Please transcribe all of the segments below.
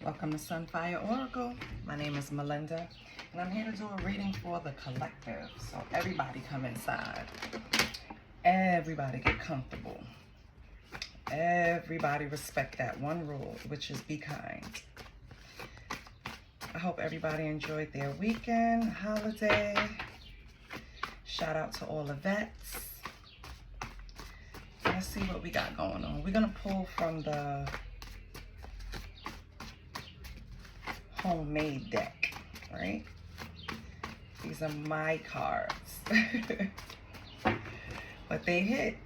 Welcome to Sunfire Oracle. My name is Melinda, and I'm here to do a reading for the collective. So everybody come inside. Everybody get comfortable. Everybody respect that one rule, which is be kind. I hope everybody enjoyed their weekend, holiday. Shout out to all the vets. Let's see what we got going on. We're going to pull from the homemade deck, right? These are my cards. But they hit.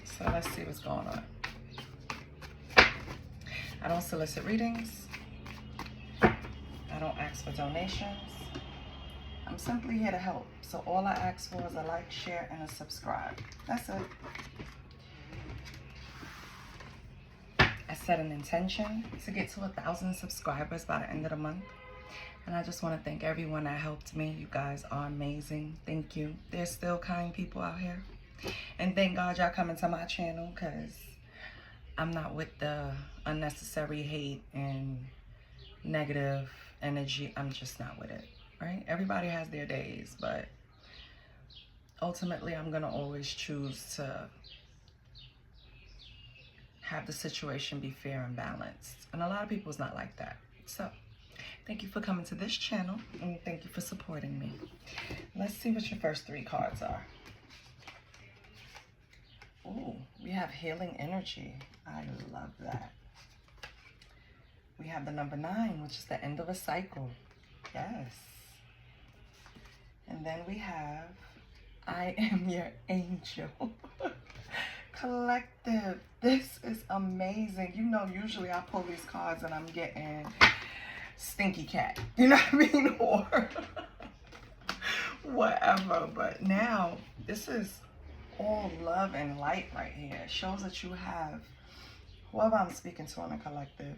So let's see what's going on. I don't solicit readings. I don't ask for donations. I'm simply here to help. So all I ask for is a like, share, and a subscribe. That's it. I set an intention to get to 1,000 subscribers by the end of the month. And I just want to thank everyone that helped me. You guys are amazing. Thank you. There's still kind people out here. And thank God y'all coming to my channel, because I'm not with the unnecessary hate and negative energy. I'm just not with it, right? Everybody has their days, but ultimately I'm going to always choose to have the situation be fair and balanced. And a lot of people's not like that. So thank you for coming to this channel, and thank you for supporting me. Let's see what your first three cards are. Ooh, we have healing energy. I love that. We have the number 9, which is the end of a cycle. Yes. And then we have I am your angel. Collective, this is amazing. You know, usually I pull these cards and I'm getting stinky cat, you know what I mean, or whatever. But now this is all love and light right here. It shows that you have, whoever I'm speaking to on a collective,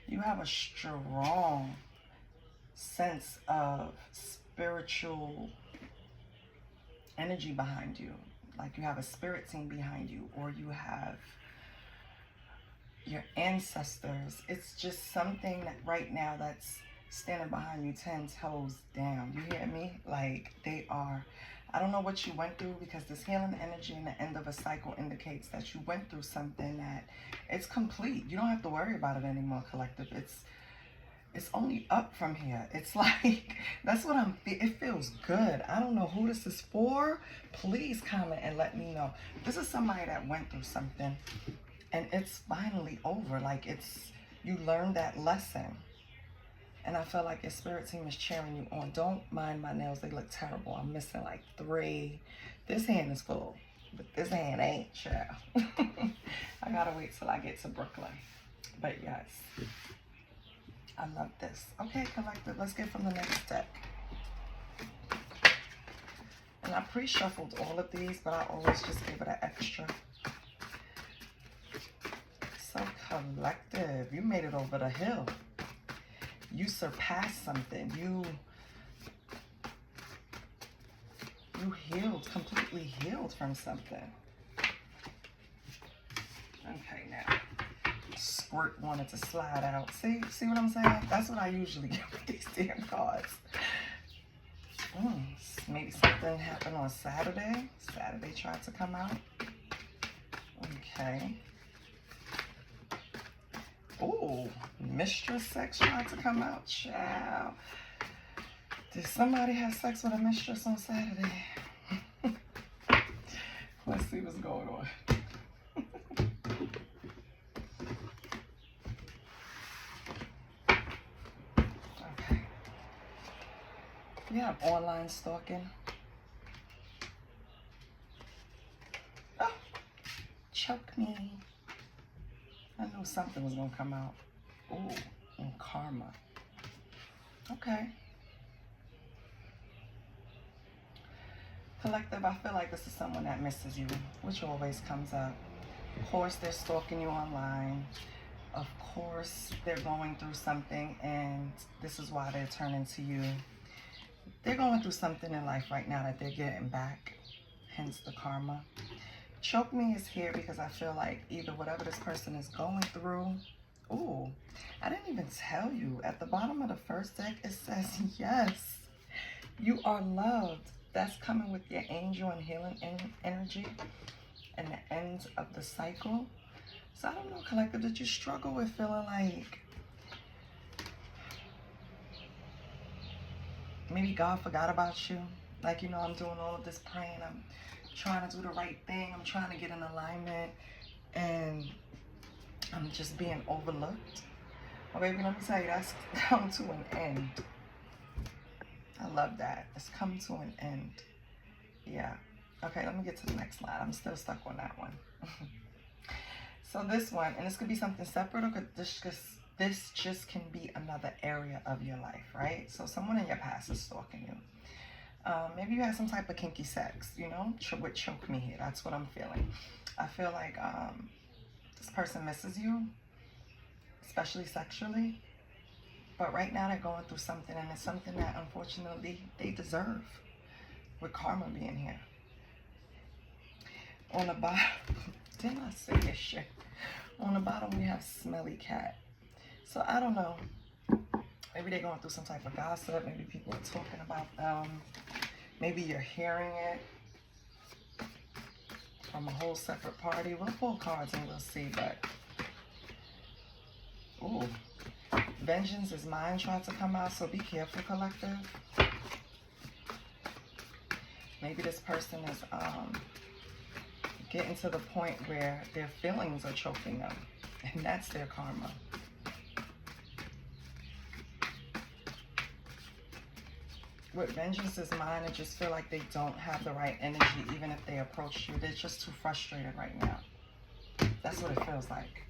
you have a strong sense of spiritual energy behind you. Like you have a spirit team behind you, or you have your ancestors. It's just something that right now that's standing behind you 10 toes down. You hear me? Like they are, I don't know what you went through, because this healing energy and the end of a cycle indicates that you went through something that it's complete. You don't have to worry about it anymore, collective. It's only up from here. It's like, that's what it feels good. I don't know who this is for. Please comment and let me know. This is somebody that went through something and it's finally over. Like you learned that lesson. And I feel like your spirit team is cheering you on. Don't mind my nails. They look terrible. I'm missing like 3. This hand is full, but this hand ain't, child. I gotta wait till I get to Brooklyn. But yes. I love this. Okay, collective, let's get from the next deck. And I pre-shuffled all of these, but I always just give it an extra. So collective, you made it over the hill. You surpassed something. You healed, completely healed from something. Okay, now. Squirt wanted to slide out. See what I'm saying? That's what I usually get with these damn cards. Maybe something happened on Saturday. Saturday tried to come out. Okay. Oh, mistress sex tried to come out. Child. Did somebody have sex with a mistress on Saturday? Let's see what's going on. We have online stalking. Oh, choke me. I knew something was going to come out. Oh, and karma. Okay. Collective, I feel like this is someone that misses you, which always comes up. Of course, they're stalking you online. Of course, they're going through something, and this is why they're turning to you. They're going through something in life right now that they're getting back, hence the karma. Choke me is here because I feel like either whatever this person is going through Ooh, I didn't even tell you. At the bottom of the first deck, it says, yes, you are loved. That's coming with your angel and healing energy and the end of the cycle. So I don't know, collective, did you struggle with feeling like maybe God forgot about you? Like, you know, I'm doing all of this praying. I'm trying to do the right thing. I'm trying to get in alignment. And I'm just being overlooked. Well, baby, let me tell you, that's come to an end. I love that. It's come to an end. Yeah. Okay, let me get to the next line. I'm still stuck on that one. So this one, and this could be something separate, or could this just can be another area of your life, right? So someone in your past is stalking you. Maybe you had some type of kinky sex, you know, with choke me here. That's what I'm feeling. I feel like this person misses you, especially sexually. But right now they're going through something, and it's something that unfortunately they deserve, with karma being here. On the bottom, didn't I say this shit? On the bottom we have smelly cat. So I don't know. Maybe they're going through some type of gossip. Maybe people are talking about them. Maybe you're hearing it from a whole separate party. We'll pull cards and we'll see, but ooh. Vengeance is mine tried to come out, so be careful, collective. Maybe this person is getting to the point where their feelings are choking them, and that's their karma. With vengeance is mine, I just feel like they don't have the right energy, even if they approach you. They're just too frustrated right now. That's what it feels like.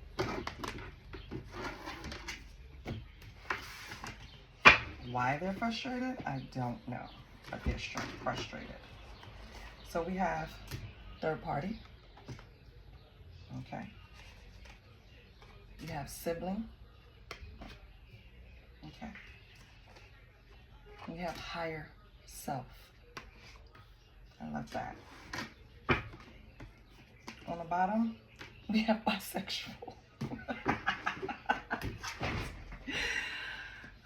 Why they're frustrated, I don't know, but they're frustrated. So we have third party. Okay. You have sibling. Okay. We have higher self. I love that. On the bottom, we have bisexual.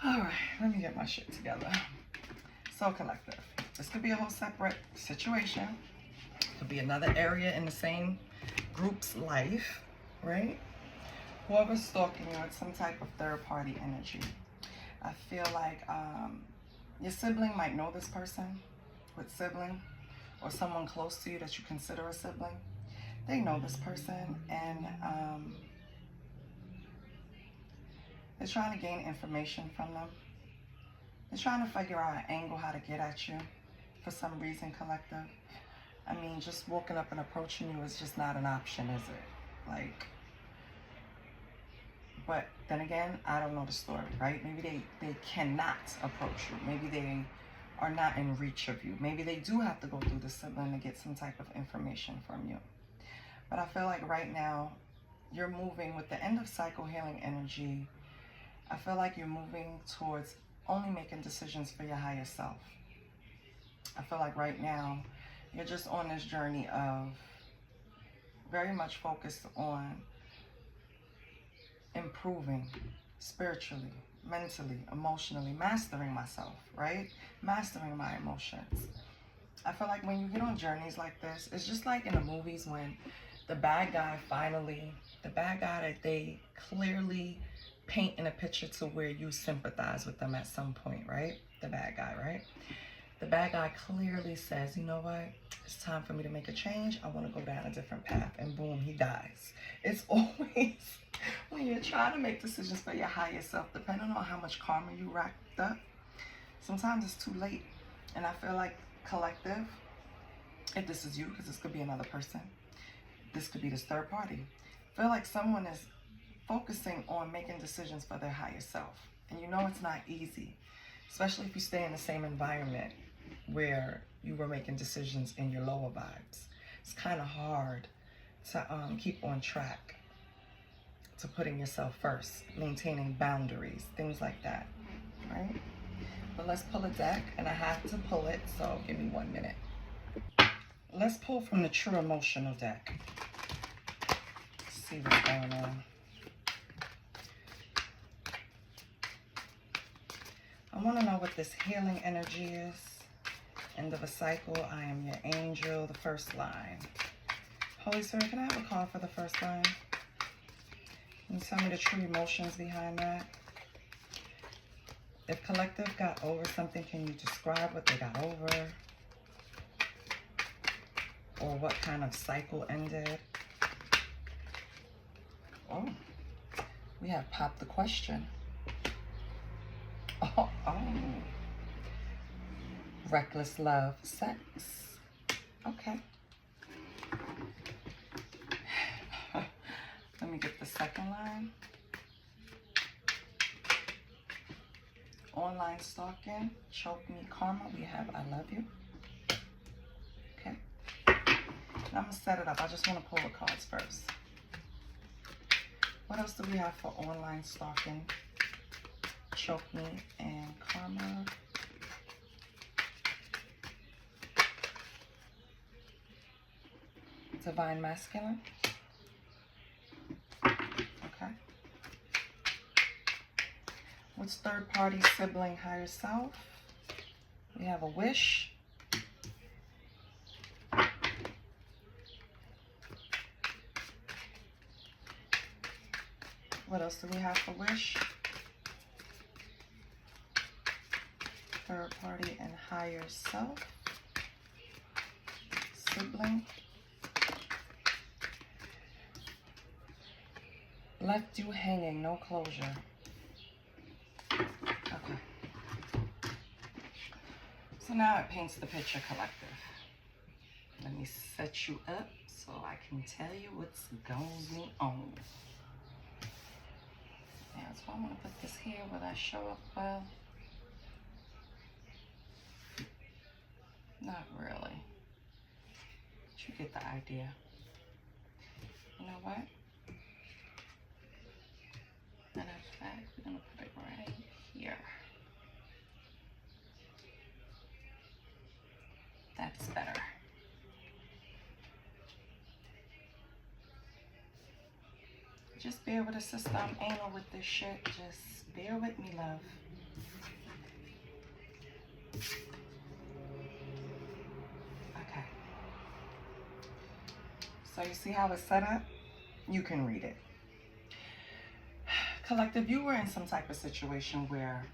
All right, let me get my shit together. So collective, this could be a whole separate situation. Could be another area in the same group's life, right? Whoever's stalking you, it's some type of third party energy. I feel like your sibling might know this person with sibling, or someone close to you that you consider a sibling. They know this person, and they're trying to gain information from them. They're trying to figure out an angle how to get at you for some reason, collective. I mean, just walking up and approaching you is just not an option, is it? Like, but then again, I don't know the story, right? Maybe they cannot approach you. Maybe they are not in reach of you. Maybe they do have to go through the sibling to get some type of information from you. But I feel like right now, you're moving with the end of cycle healing energy. I feel like you're moving towards only making decisions for your higher self. I feel like right now, you're just on this journey of very much focused on improving spiritually, mentally, emotionally, mastering myself, right? Mastering my emotions. I feel like when you get on journeys like this, it's just like in the movies when the bad guy that they clearly paint in a picture to where you sympathize with them at some point, right? The bad guy, right? The bad guy clearly says, you know what? It's time for me to make a change. I want to go down a different path. And boom, he dies. It's always when you're trying to make decisions for your higher self, depending on how much karma you racked up, sometimes it's too late. And I feel like collective, if this is you, because this could be another person, this could be this third party, I feel like someone is focusing on making decisions for their higher self. And you know it's not easy, especially if you stay in the same environment where you were making decisions in your lower vibes. It's kind of hard to keep on track, to putting yourself first, maintaining boundaries, things like that, right? But let's pull a deck, and I have to pull it, so give me 1 minute. Let's pull from the True Emotional deck. Let's see what's going on. I want to know what this healing energy is. End of a cycle. I am your angel. The first line. Holy Spirit, can I have a call for the first line? Can you tell me the true emotions behind that? If collective got over something, can you describe what they got over? Or what kind of cycle ended? Oh, we have popped the question. Oh. Reckless love, sex. Okay. Let me get the second line. Online stalking, choke me, karma. We have I love you. Okay. Now I'm going to set it up. I just want to pull the cards first. What else do we have for online stalking, choke me, and karma? Divine masculine. Okay. What's third party, sibling, higher self? We have a wish. What else do we have for wish? Third party and higher self. Sibling. Left you hanging, no closure. Okay. So now it paints the picture, collective. Let me set you up so I can tell you what's going on. Yeah, so I'm going to put this here. Will that show up well? Not really. But you get the idea. You know what? Matter of fact, we're going to put it right here. That's better. Just bear with us, sister. I'm anal with this shit. Just bear with me, love. Okay. So you see how it's set up? You can read it. Collective, you were in some type of situation where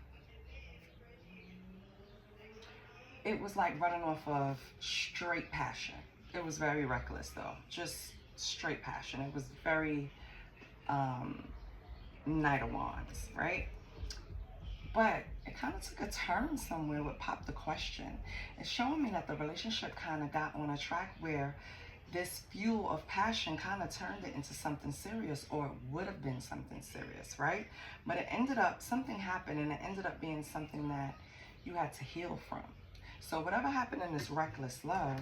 it was like running off of straight passion. It was very reckless though. Just straight passion. It was very Knight of Wands, right? But it kind of took a turn somewhere with Pop the Question. It's showing me that the relationship kind of got on a track where this fuel of passion kind of turned it into something serious, or it would have been something serious, right? But it ended up, something happened and it ended up being something that you had to heal from. So whatever happened in this reckless love,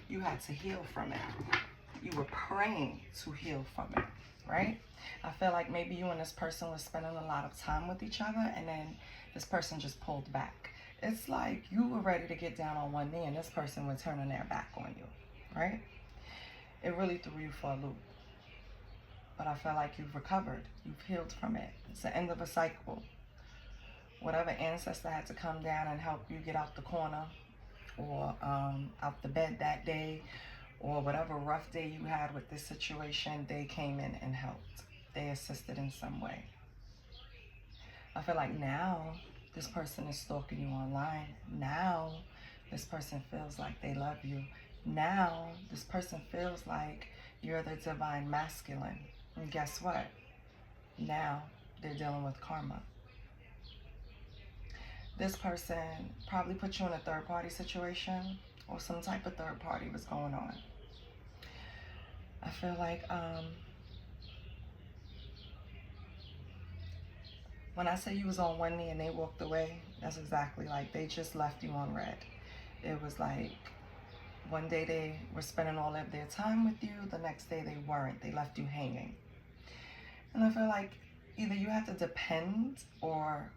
you had to heal from it. You were praying to heal from it, right? I feel like maybe you and this person were spending a lot of time with each other and then this person just pulled back. It's like you were ready to get down on one knee and this person was turning their back on you, right? It really threw you for a loop. But I feel like you've recovered. You've healed from it. It's the end of a cycle. Whatever ancestor had to come down and help you get out the corner or out the bed that day, or whatever rough day you had with this situation, they came in and helped. They assisted in some way. I feel like now this person is stalking you online. Now this person feels like they love you. Now this person feels like you're the divine masculine. And guess what? Now they're dealing with karma. This person probably put you in a third party situation, or some type of third party was going on. I feel like when I say you was on one knee and they walked away, that's exactly like they just left you on red. It was like one day they were spending all of their time with you, the next day they weren't. They left you hanging. And I feel like either you have to depend or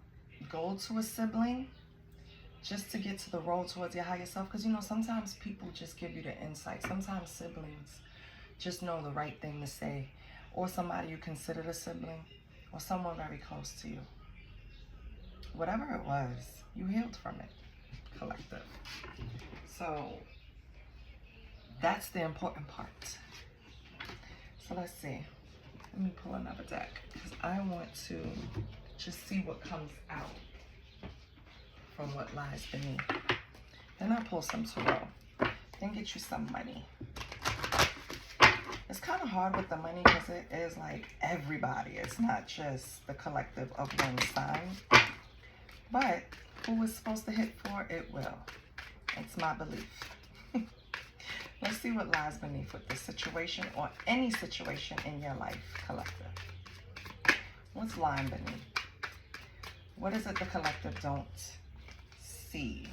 go to a sibling just to get to the road towards your higher self. Because, you know, sometimes people just give you the insight. Sometimes siblings just know the right thing to say. Or somebody you consider a sibling, or someone very close to you. whatever it was, you healed from it, collective. So that's the important part. So let's see. Let me pull another deck because I want to just see what comes out from what lies beneath. Then I'll pull some tarot. Then get you some money. It's kind of hard with the money because it is like everybody. It's not just the collective of one sign. But who is supposed to hit for, it will. It's my belief. Let's see what lies beneath with this situation or any situation in your life, collective. What's lying beneath? What is it the collective don't see?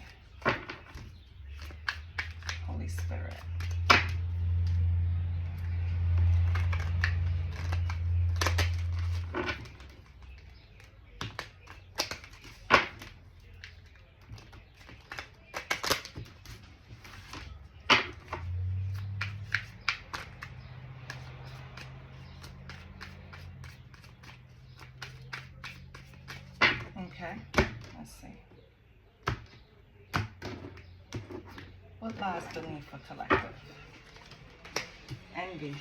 Holy Spirit. Okay, let's see. What lies beneath for collective? Envy,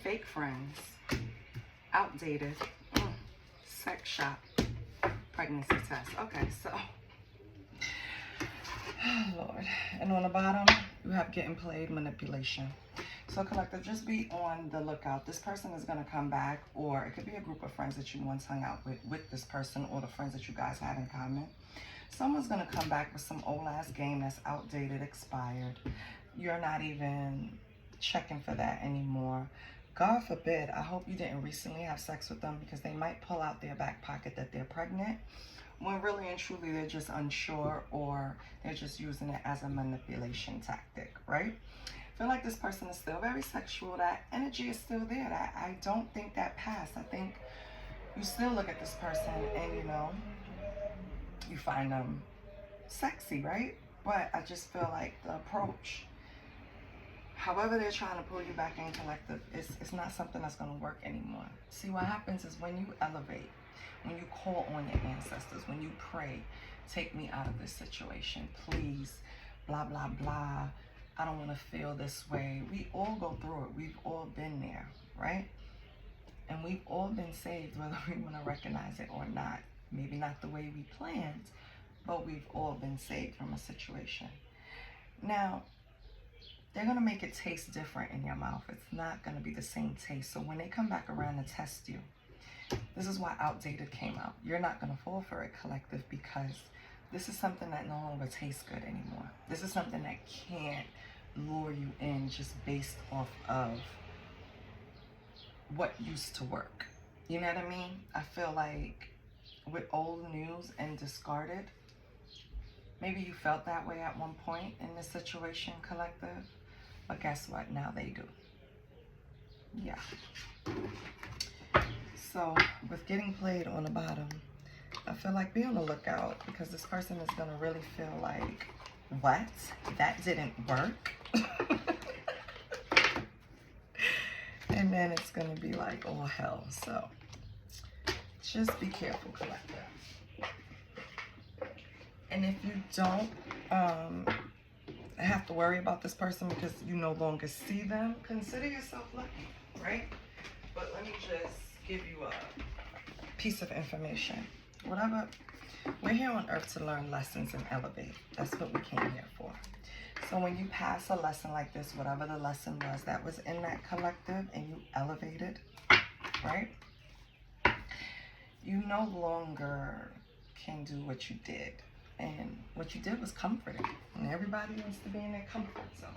fake friends, outdated, sex shop, pregnancy test. Okay, so, oh Lord. And on the bottom, you have getting played, manipulation. So collective, just be on the lookout. This person is going to come back, or it could be a group of friends that you once hung out with this person, or the friends that you guys had in common. Someone's going to come back with some old ass game that's outdated, expired. You're not even checking for that anymore. God forbid, I hope you didn't recently have sex with them, because they might pull out their back pocket that they're pregnant, when really and truly they're just unsure, or they're just using it as a manipulation tactic, right? I feel like this person is still very sexual. That energy is still there. I don't think that passed. I think you still look at this person and, you know, you find them sexy, right? But I just feel like the approach, however they're trying to pull you back in, collective, it's not something that's going to work anymore. See, what happens is when you elevate, when you call on your ancestors, when you pray, take me out of this situation, please, blah, blah, blah. I don't want to feel this way. We all go through it. We've all been there, right? And we've all been saved, whether we want to recognize it or not. Maybe not the way we planned, but we've all been saved from a situation. Now, they're going to make it taste different in your mouth. It's not going to be the same taste. So when they come back around to test you, this is why outdated came out. You're not going to fall for it, collective, because this is something that no longer tastes good anymore. This is something that can't lure you in just based off of what used to work. You know what I mean? I feel like with old news and discarded, maybe you felt that way at one point in this situation, collective, but guess what? Now they do. Yeah. So with getting played on the bottom, I feel like be on the lookout, because this person is going to really feel like, what? That didn't work? And then it's going to be like, oh hell. So just be careful, collective. And if you don't have to worry about this person because you no longer see them, consider yourself lucky, right? But let me just give you a piece of information. Whatever, we're here on earth to learn lessons and elevate. That's what we came here for. So when you pass a lesson like this, whatever the lesson was that was in that collective, and you elevated, right? You no longer can do what you did. And what you did was comforting. And everybody wants to be in their comfort zone.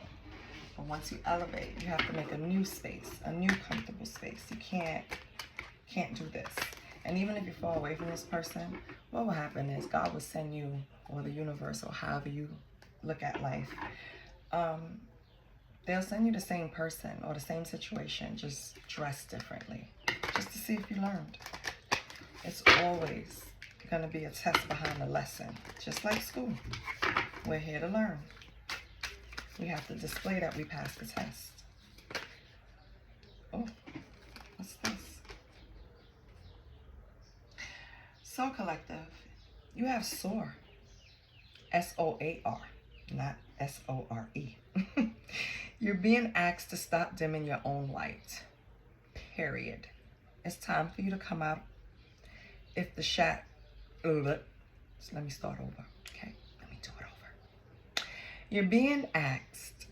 But once you elevate, you have to make a new space, a new comfortable space. You can't do this. And even if you fall away from this person, what will happen is God will send you, or the universe, or however you look at life, they'll send you the same person or the same situation, just dressed differently, just to see if you learned. It's always going to be a test behind the lesson, just like school. We're here to learn. We have to display that we passed the test. Oh, what's this? So collective, You have soar. SOAR, not SORE. You're being asked to stop dimming your own light. Period. It's time for you to come out. If the let me start over. Okay, let me do it over. You're being asked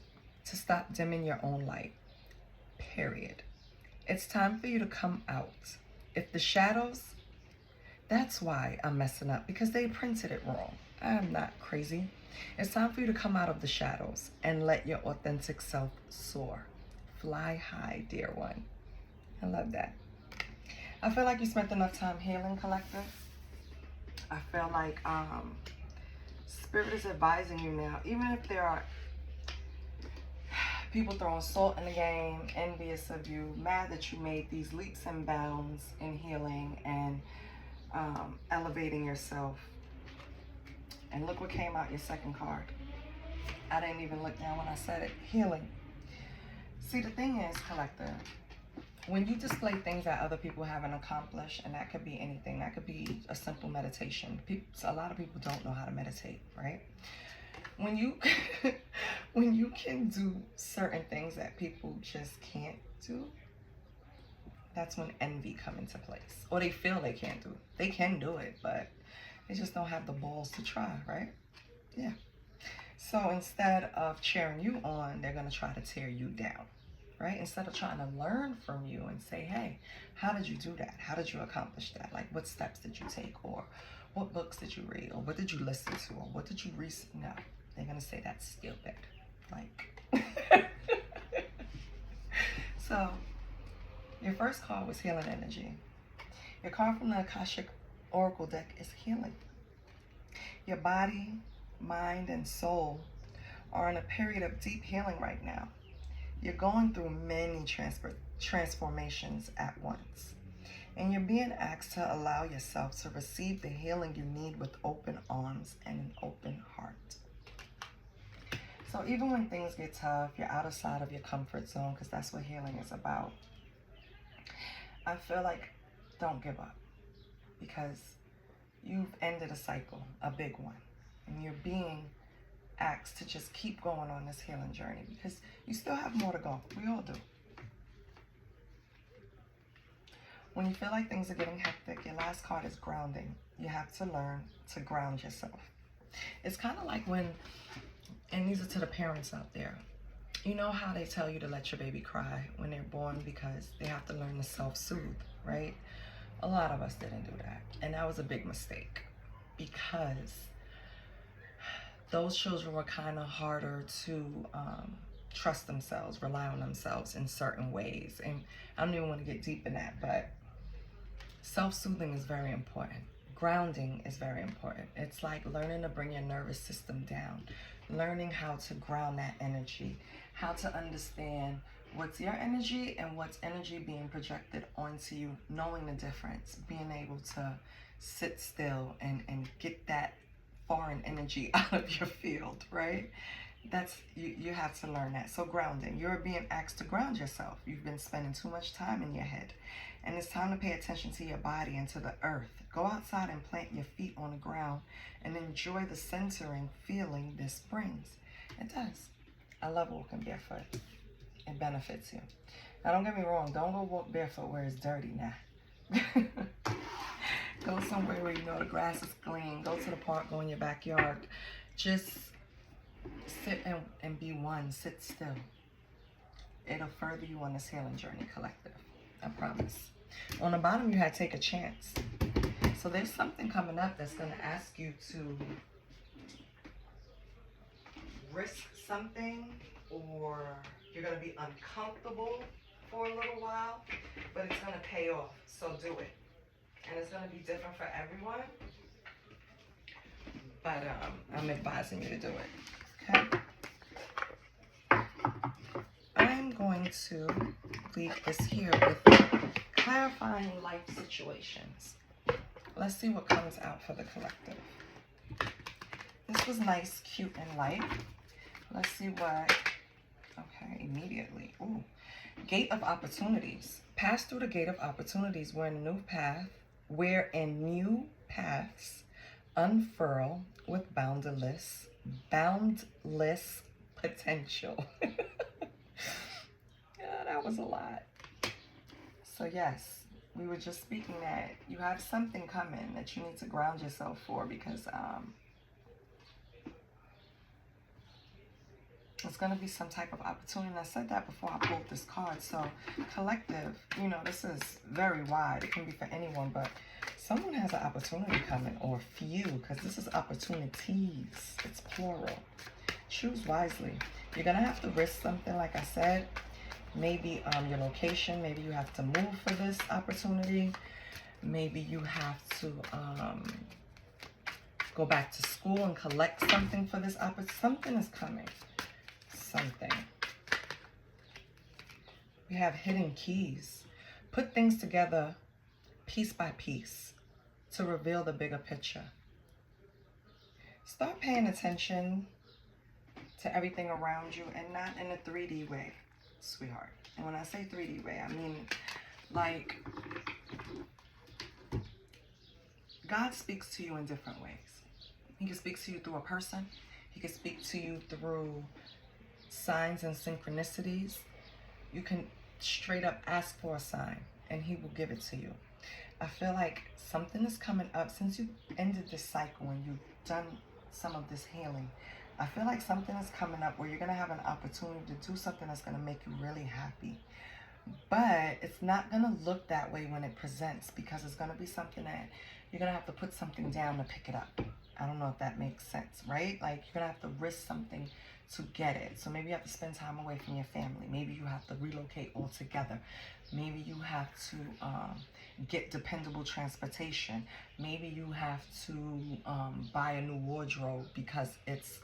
to stop dimming your own light. Period. It's time for you to come out. If the shadows, that's why I'm messing up, because they printed it wrong. I'm not crazy. It's time for you to come out of the shadows and let your authentic self soar. Fly high, dear one. I love that. I feel like you spent enough time healing, collective. I feel like Spirit is advising you now, even if there are people throwing salt in the game, envious of you, mad that you made these leaps and bounds in healing and elevating yourself. And look what came out, your second card. I didn't even look down when I said it. Healing. See, the thing is, collective, when you display things that other people haven't accomplished, and that could be anything, that could be a simple meditation. A lot of people don't know how to meditate, right? When you when you can do certain things that people just can't do, that's when envy come into place. Or they feel they can't do it. They can do it, but they just don't have the balls to try, right? Yeah. So instead of cheering you on, they're going to try to tear you down, right? Instead of trying to learn from you and say, hey, how did you do that? How did you accomplish that? Like, what steps did you take? Or what books did you read? Or what did you listen to? Or what did you research? No, they're going to say that's stupid. Like, so your first card was healing energy. Your card from the Akashic Oracle deck is healing. Your body, mind, and soul are in a period of deep healing right now. You're going through many transformations at once. And you're being asked to allow yourself to receive the healing you need with open arms and an open heart. So even when things get tough, you're outside of your comfort zone, because that's what healing is about. I feel like don't give up, because you've ended a cycle, a big one, and you're being asked to just keep going on this healing journey, because you still have more to go. We all do. When you feel like things are getting hectic, your last card is grounding. You have to learn to ground yourself. It's kind of like when, and these are to the parents out there, you know how they tell you to let your baby cry when they're born because they have to learn to self-soothe, right? A lot of us didn't do that. And that was a big mistake, because those children were kind of harder to trust themselves, rely on themselves in certain ways. And I don't even want to get deep in that, but self-soothing is very important. Grounding is very important. It's like learning to bring your nervous system down, learning how to ground that energy, how to understand what's your energy and what's energy being projected onto you, knowing the difference, being able to sit still and get that foreign energy out of your field, right? That's you have to learn that. So grounding, you're being asked to ground yourself. You've been spending too much time in your head, and it's time to pay attention to your body and to the earth. Go outside and plant your feet on the ground and enjoy the centering feeling this brings. It does. I love walking barefoot. It benefits you. Now don't get me wrong, don't go walk barefoot where it's dirty now. Go somewhere where you know the grass is clean. Go to the park, go in your backyard. Just sit and be one. Sit still. It'll further you on this healing journey, collective. I promise. On the bottom, you had take a chance. So there's something coming up that's going to ask you to risk something, or you're going to be uncomfortable for a little while, but it's going to pay off. So do it. And it's going to be different for everyone, but I'm advising you to do it. Okay? I'm going to leave this here with clarifying life situations. Let's see what comes out for the collective. This was nice, cute, and light. Let's see what, okay, immediately. Ooh, gate of opportunities. Pass through the gate of opportunities. We're in a new path. We're in new paths unfurl with boundless potential. Yeah, that was a lot. So yes, we were just speaking that you have something coming that you need to ground yourself for, because it's going to be some type of opportunity. And I said that before I pulled this card. So collective, you know, this is very wide. It can be for anyone, but someone has an opportunity coming, or few, because this is opportunities. It's plural. Choose wisely. You're going to have to risk something, like I said. Maybe your location. Maybe you have to move for this opportunity. Maybe you have to go back to school and collect something for this opportunity. Something is coming. Something. We have hidden keys. Put things together piece by piece to reveal the bigger picture. Start paying attention to everything around you, and not in a 3D way, sweetheart. And when I say 3D way, I mean like God speaks to you in different ways. He can speak to you through a person. He can speak to you through signs and synchronicities. You can straight up ask for a sign and he will give it to you. I feel like something is coming up since you ended this cycle and you've done some of this healing. I feel like something is coming up where you're going to have an opportunity to do something that's going to make you really happy. But it's not going to look that way when it presents, because it's going to be something that you're going to have to put something down to pick it up. I don't know if that makes sense, right? Like you're going to have to risk something to get it. So maybe you have to spend time away from your family. Maybe you have to relocate altogether. Maybe you have to get dependable transportation. Maybe you have to buy a new wardrobe because it's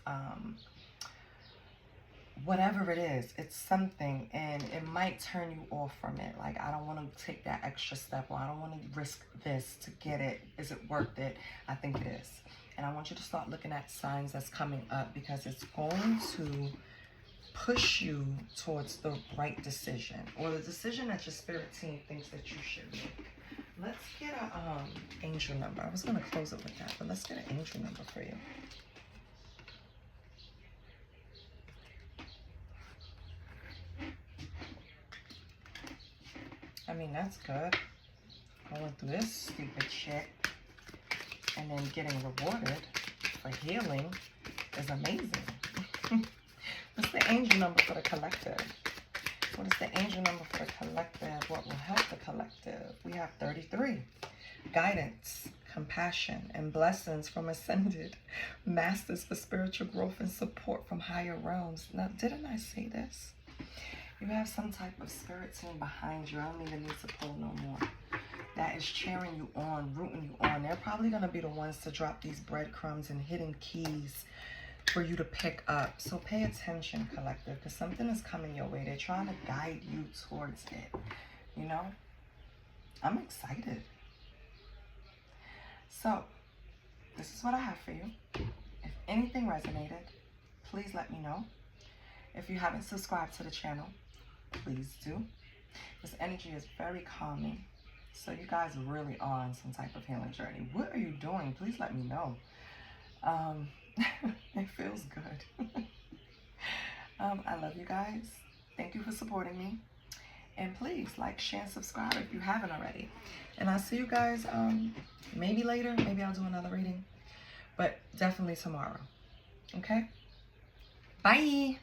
whatever it is, it's something, and it might turn you off from it. Like, I don't want to take that extra step, or I don't want to risk this to get it. Is it worth it? I think it is. And I want you to start looking at signs that's coming up, because it's going to push you towards the right decision, or the decision that your spirit team thinks that you should make. Let's get a angel number. I was going to close it with that, but let's get an angel number for you. I mean, that's good. Going through this stupid shit and then getting rewarded for healing is amazing. What's the angel number for the collective? What is the angel number for the collective? What will help the collective? We have 33. Guidance, compassion, and blessings from ascended masters for spiritual growth and support from higher realms. Now, didn't I say this? You have some type of spirit team behind you. I don't even need to pull no more. That is cheering you on, rooting you on. They're probably going to be the ones to drop these breadcrumbs and hidden keys for you to pick up. So pay attention, collective, because something is coming your way. They're trying to guide you towards it. You know? I'm excited. So, this is what I have for you. If anything resonated, please let me know. If you haven't subscribed to the channel, please do. This energy is very calming. So you guys really are on some type of healing journey. What are you doing? Please let me know. It feels good. I love you guys. Thank you for supporting me. And please like, share, and subscribe if you haven't already. And I'll see you guys maybe later. Maybe I'll do another reading. But definitely tomorrow. Okay? Bye.